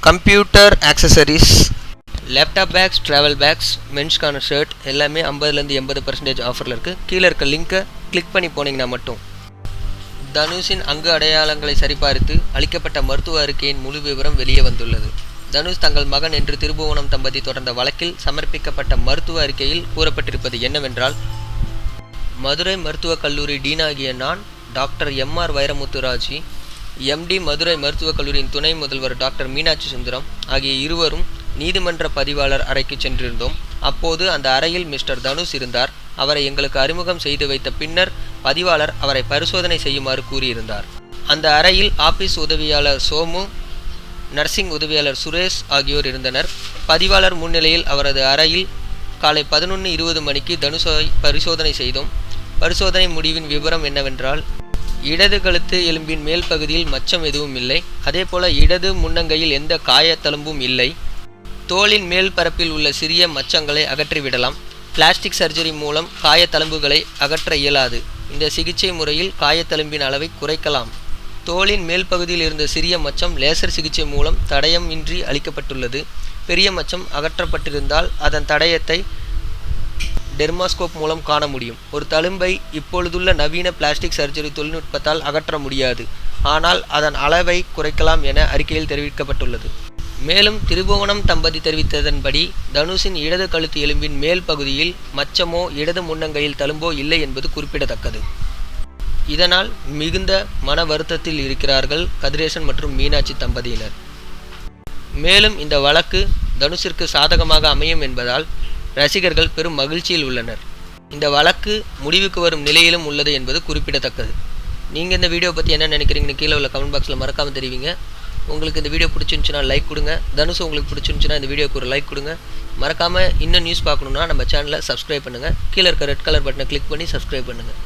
Computer accessories, laptop bags, travel bags, மென்ஸ்க்கான shirt எல்லாமே 50லேருந்து 80% ஆஃபரில் இருக்குது. கீழே இருக்க லிங்க்கை கிளிக் பண்ணி போனீங்கன்னா மட்டும் தனுஷின் அங்கு அடையாளங்களை சரிபார்த்து அளிக்கப்பட்ட மருத்துவ அறிக்கையின் முழு விவரம் வெளியே வந்துள்ளது. தனுஷ் தங்கள் மகன் என்று திருபுவனம் தம்பதி தொடர்ந்த வழக்கில் சமர்ப்பிக்கப்பட்ட மருத்துவ அறிக்கையில் கூறப்பட்டிருப்பது என்னவென்றால், மதுரை மருத்துவக் கல்லூரி டீனாகிய நான், டாக்டர் எம்.ஆர். வைரமுத்துராஜி, எம்டி, மதுரை மருத்துவக் கல்லூரியின் துணை முதல்வர் டாக்டர் மீனாட்சி சுந்தரம் ஆகிய இருவரும் நீதிமன்ற பதிவாளர் அறைக்கு சென்றிருந்தோம். அப்போது அந்த அறையில் மிஸ்டர் தனுஷ் இருந்தார். அவரை எங்களுக்கு அறிமுகம் செய்து வைத்த பின்னர் பதிவாளர் அவரை பரிசோதனை செய்யுமாறு கூறியிருந்தார். அந்த அறையில் ஆபீஸ் உதவியாளர் சோமு, நர்சிங் உதவியாளர் சுரேஷ் ஆகியோர் இருந்தனர். பதிவாளர் முன்னிலையில் அவரது அறையில் காலை 11:20 மணிக்கு தனுஷை பரிசோதனை செய்தோம். பரிசோதனை முடிவின் விவரம் என்னவென்றால், இடது கழுத்து எலும்பின் மேல் பகுதியில் மச்சம் எதுவும் இல்லை. அதேபோல இடது முன்னங்கையில் எந்த காயத்தழும்பும் இல்லை. தோலின் மேல் பரப்பில் உள்ள சிறிய மச்சங்களை அகற்றிவிடலாம். பிளாஸ்டிக் சர்ஜரி மூலம் காயத்தழும்புகளை அகற்ற இயலாது. இந்த சிகிச்சை முறையில் காயத்தழும்பின் அளவை குறைக்கலாம். தோலின் மேல் பகுதியில் இருந்த சிறிய மச்சம் லேசர் சிகிச்சை மூலம் தடயம் இன்றி அளிக்கப்பட்டுள்ளது. பெரிய மச்சம் அகற்றப்பட்டிருந்தால் அதன் தடயத்தை டெர்மாஸ்கோப் மூலம் காண முடியும். ஒரு தழும்பை இப்பொழுதுள்ள நவீன பிளாஸ்டிக் சர்ஜரி தொழில்நுட்பத்தால் அகற்ற முடியாது, ஆனால் அதன் அளவை குறைக்கலாம் என அறிக்கையில் தெரிவிக்கப்பட்டுள்ளது. மேலும் திருபுவனம் தம்பதி தெரிவித்ததன்படி தனுஷின் இடது கழுத்து எலும்பின் மேல் பகுதியில் மச்சமோ இடது முன்னங்கையில் தழும்போ இல்லை என்பது குறிப்பிடத்தக்கது. இதனால் மிகுந்த மன வருத்தத்தில் இருக்கிறார்கள் கதிரேசன் மற்றும் மீனாட்சி தம்பதியினர். மேலும் இந்த வழக்கு தனுஷிற்கு சாதகமாக அமையும் என்பதால் ரசிகர்கள் பெரும் மகிழ்ச்சியில் உள்ளனர். இந்த வழக்கு முடிவுக்கு வரும் நிலையிலும் உள்ளது என்பது குறிப்பிடத்தக்கது. நீங்கள் இந்த வீடியோ பற்றி என்ன நினைக்கிறீங்கன்னு கீழே உள்ள கமெண்ட் பாக்ஸில் மறக்காமல் தெரிவிங்க. உங்களுக்கு இந்த வீடியோ பிடிச்சிருந்துச்சுன்னா லைக் கொடுங்க. தனுஷ் உங்களுக்கு பிடிச்சிருந்துச்சுன்னா இந்த வீடியோக்கு ஒரு லைக் கொடுங்க. மறக்காமல் இன்னும் நியூஸ் பார்க்கணுன்னா நம்ம சேனலை சப்ஸ்கிரைப் பண்ணுங்கள். கீழே இருக்க ரெட் கலர் பட்டனை கிளிக் பண்ணி சப்ஸ்கிரைப் பண்ணுங்கள்.